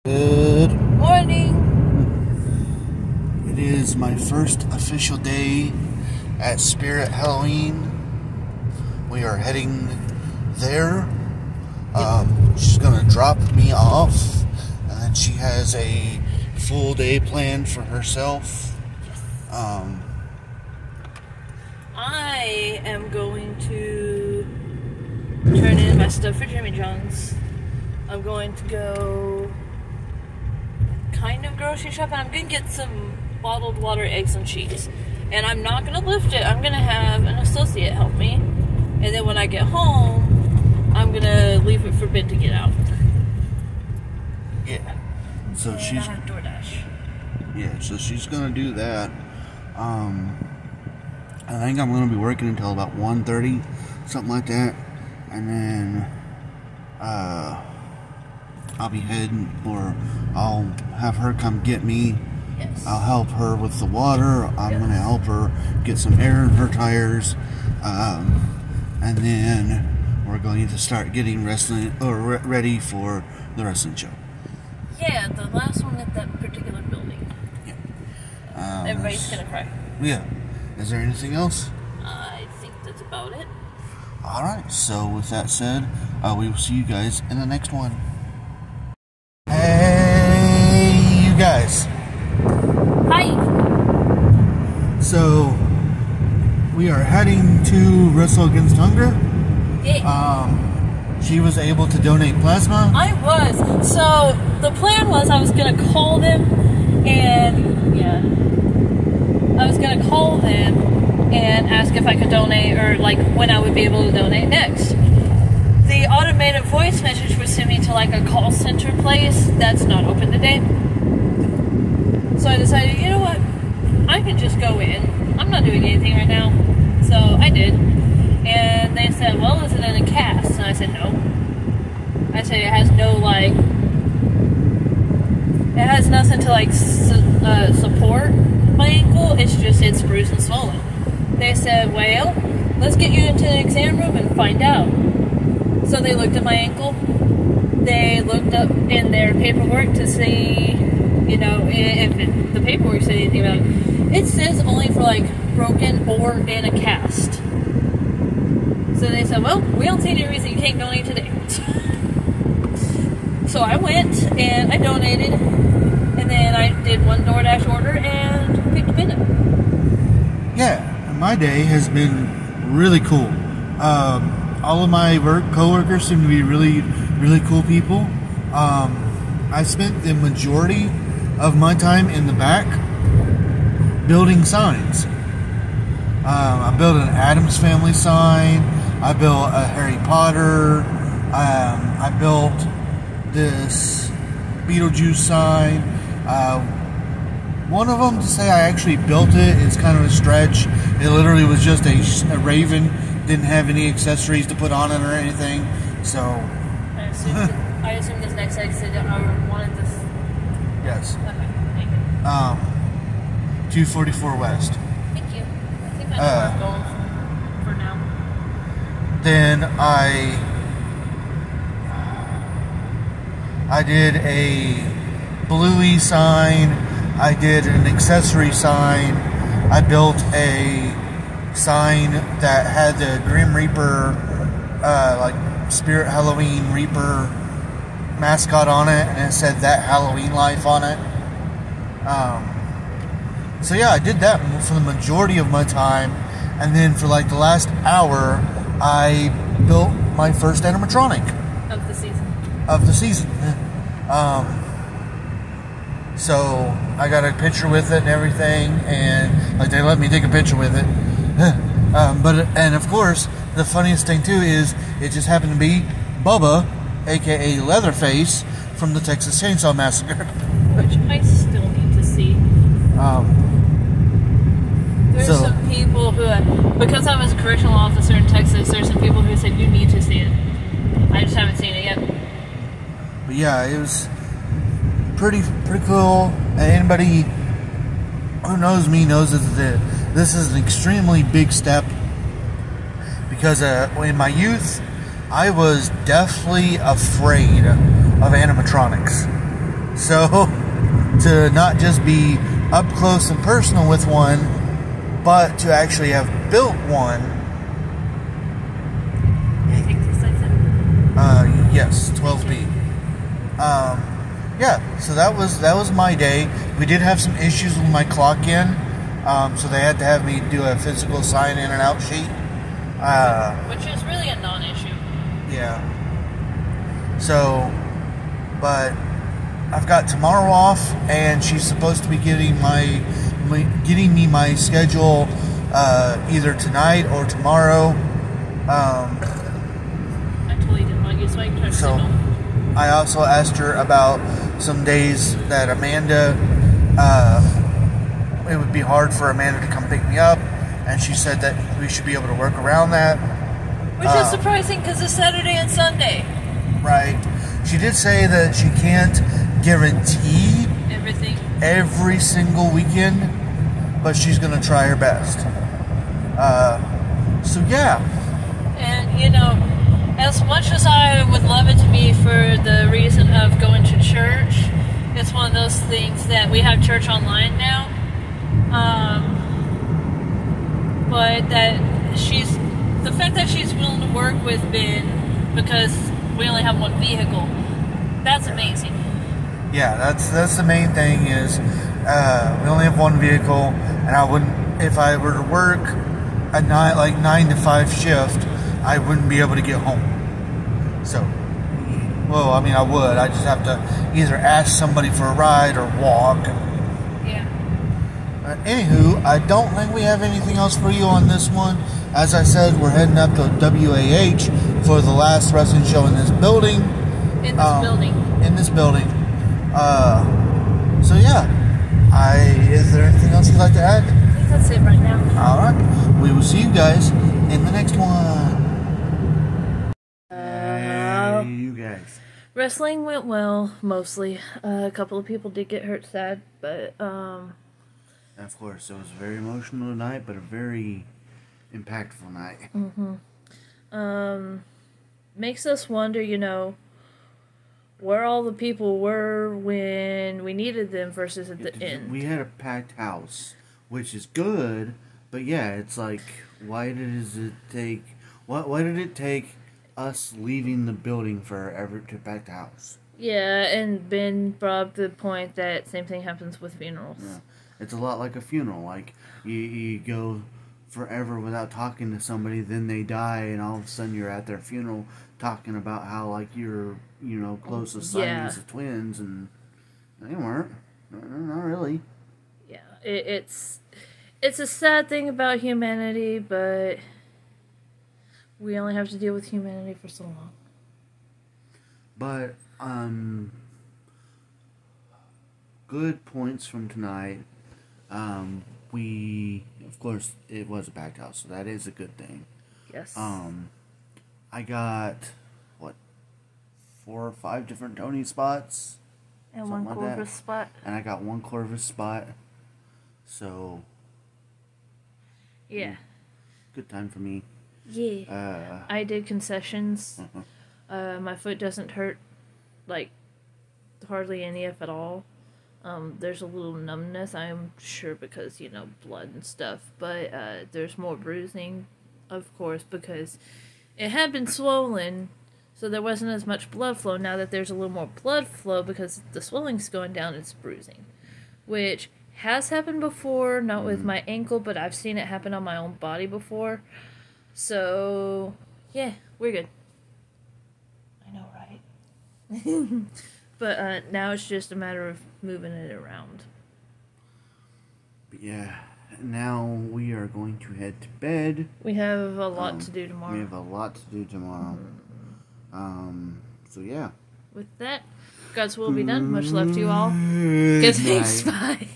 Good morning. It is my first official day at Spirit Halloween. We are heading there. She's gonna drop me off, and then she has a full day planned for herself. I am going to turn in my stuff for Jimmy John's. I'm going to go kind of grocery shop, and I'm going to get some bottled water, eggs, and cheese. And I'm not going to lift it. I'm going to have an associate help me. And then when I get home, I'm going to leave it for Ben to get out. Yeah. So and she's I have DoorDash. Yeah, so she's gonna do that. I think I'm gonna be working until about 1:30, something like that, and then I'll be heading, or I'll have her come get me. Yes. I'll help her with the water. I'm gonna help her get some air in her tires, and then we're going to start getting ready for the wrestling show. Yeah, the last one at that particular building. Yeah. Everybody's gonna cry. Yeah. Is there anything else? I think that's about it. Alright, so with that said, we will see you guys in the next one. Hey, you guys. Hi. So, we are heading to Wrestle Against Hunger. Yeah. She was able to donate plasma. I was. So the plan was I was gonna call them and ask if I could donate, or like when I would be able to donate next. The automated voice message was sent me to like a call center place that's not open today. So I decided, you know what? I can just go in. I'm not doing anything right now. So I did. And they said, well, is it in a cast? And I said, no. I said, it has no, like, it has nothing to, like, support my ankle. It's bruised and swollen. They said, well, let's get you into the exam room and find out. So they looked at my ankle. They looked up in their paperwork to see, you know, if the paperwork said anything about it. It says only for, like, broken or in a cast. So they said, well, we don't see any reason you can't donate today. So I went and I donated, and then I did one DoorDash order and picked a bin up. Yeah, my day has been really cool. All of my co-workers seem to be really, really cool people. I spent the majority of my time in the back building signs. I built an Addams Family sign. I built a Harry Potter. I built this Beetlejuice sign. One of them, to say I actually built it, is kind of a stretch. It literally was just a raven. Didn't have any accessories to put on it or anything. So I assume this next exit I wanted this. Yes. Okay, thank you. 244 West. Thank you. I think I know where I'm going for now. Then I did a bluey sign. I did an accessory sign. I built a sign that had the Grim Reaper, like Spirit Halloween Reaper mascot on it, and it said "That Halloween Life" on it. So yeah, I did that for the majority of my time, and then for like the last hour, I built my first animatronic of the season. So I got a picture with it and everything, and like they let me take a picture with it. And of course, the funniest thing too is it just happened to be Bubba, aka Leatherface, from the Texas Chainsaw Massacre, which I still need to see. There's some people who, because I was a correctional officer in Texas, there's some people who said you need to see it. I just haven't seen it yet. But yeah, it was pretty cool. And anybody who knows me knows that this is an extremely big step, because in my youth, I was deathly afraid of animatronics. So, to not just be up close and personal with one, but to actually have built one. Anything to say, sir? Yes, 12B. Yeah, so that was my day. We did have some issues with my clock in, so they had to have me do a physical sign in and out sheet. Which is really a non-issue. Yeah. So, but I've got tomorrow off, and she's supposed to be getting me my schedule either tonight or tomorrow. I totally didn't want you, so I can try to signal. I also asked her about some days that Amanda, it would be hard for Amanda to come pick me up, and she said that we should be able to work around that. Which is surprising because it's Saturday and Sunday. Right. She did say that she can't guarantee Everything. every single weekend, but she's going to try her best. So yeah. And, you know, as much as I would love it to be for the reason of going to church, it's one of those things that we have church online now. But that the fact that she's willing to work with Ben because we only have one vehicle, that's amazing. Yeah, that's the main thing is we only have one vehicle, and I wouldn't, if I were to work a 9 to 5 shift, I wouldn't be able to get home. So, well, I mean, I would. I just have to either ask somebody for a ride or walk. Yeah. Anywho, I don't think we have anything else for you on this one. As I said, we're heading up to WAH for the last wrestling show in this building. In this building. So yeah, is there anything else you'd like to add? I think that's it right now. Alright, we will see you guys in the next one. Hey, you guys. Wrestling went well, mostly. A couple of people did get hurt sad, but, Of course, it was a very emotional night, but a very impactful night. Makes us wonder, you know, where all the people were when we needed them versus at the end. We had a packed house, which is good, but yeah, it's like, why did it take us leaving the building forever to pack the house? Yeah, and Ben brought up the point that same thing happens with funerals. Yeah. It's a lot like a funeral. Like, you go forever without talking to somebody, then they die, and all of a sudden you're at their funeral talking about how, like, you're, you know, close as siblings of twins, and they weren't. Not really. Yeah, it's a sad thing about humanity, but we only have to deal with humanity for so long. But, good points from tonight. Of course, it was a packed house, so that is a good thing. Yes. I got, 4 or 5 different Tony spots. And one Corvus spot. And I got 1 Corvus spot. So, yeah. Good time for me. Yeah. I did concessions. My foot doesn't hurt, like, hardly any if at all. There's a little numbness, I'm sure, because, you know, blood and stuff. But there's more bruising, of course, because it had been swollen, so there wasn't as much blood flow. Now that there's a little more blood flow because the swelling's going down, it's bruising. Which has happened before, not with my ankle, but I've seen it happen on my own body before. So, yeah, we're good. I know, right? But now it's just a matter of moving it around. But yeah, now we are going to head to bed. We have a lot to do tomorrow. We have a lot to do tomorrow. So yeah. With that, God's will be done. Much love to you all. Good thanks. Bye.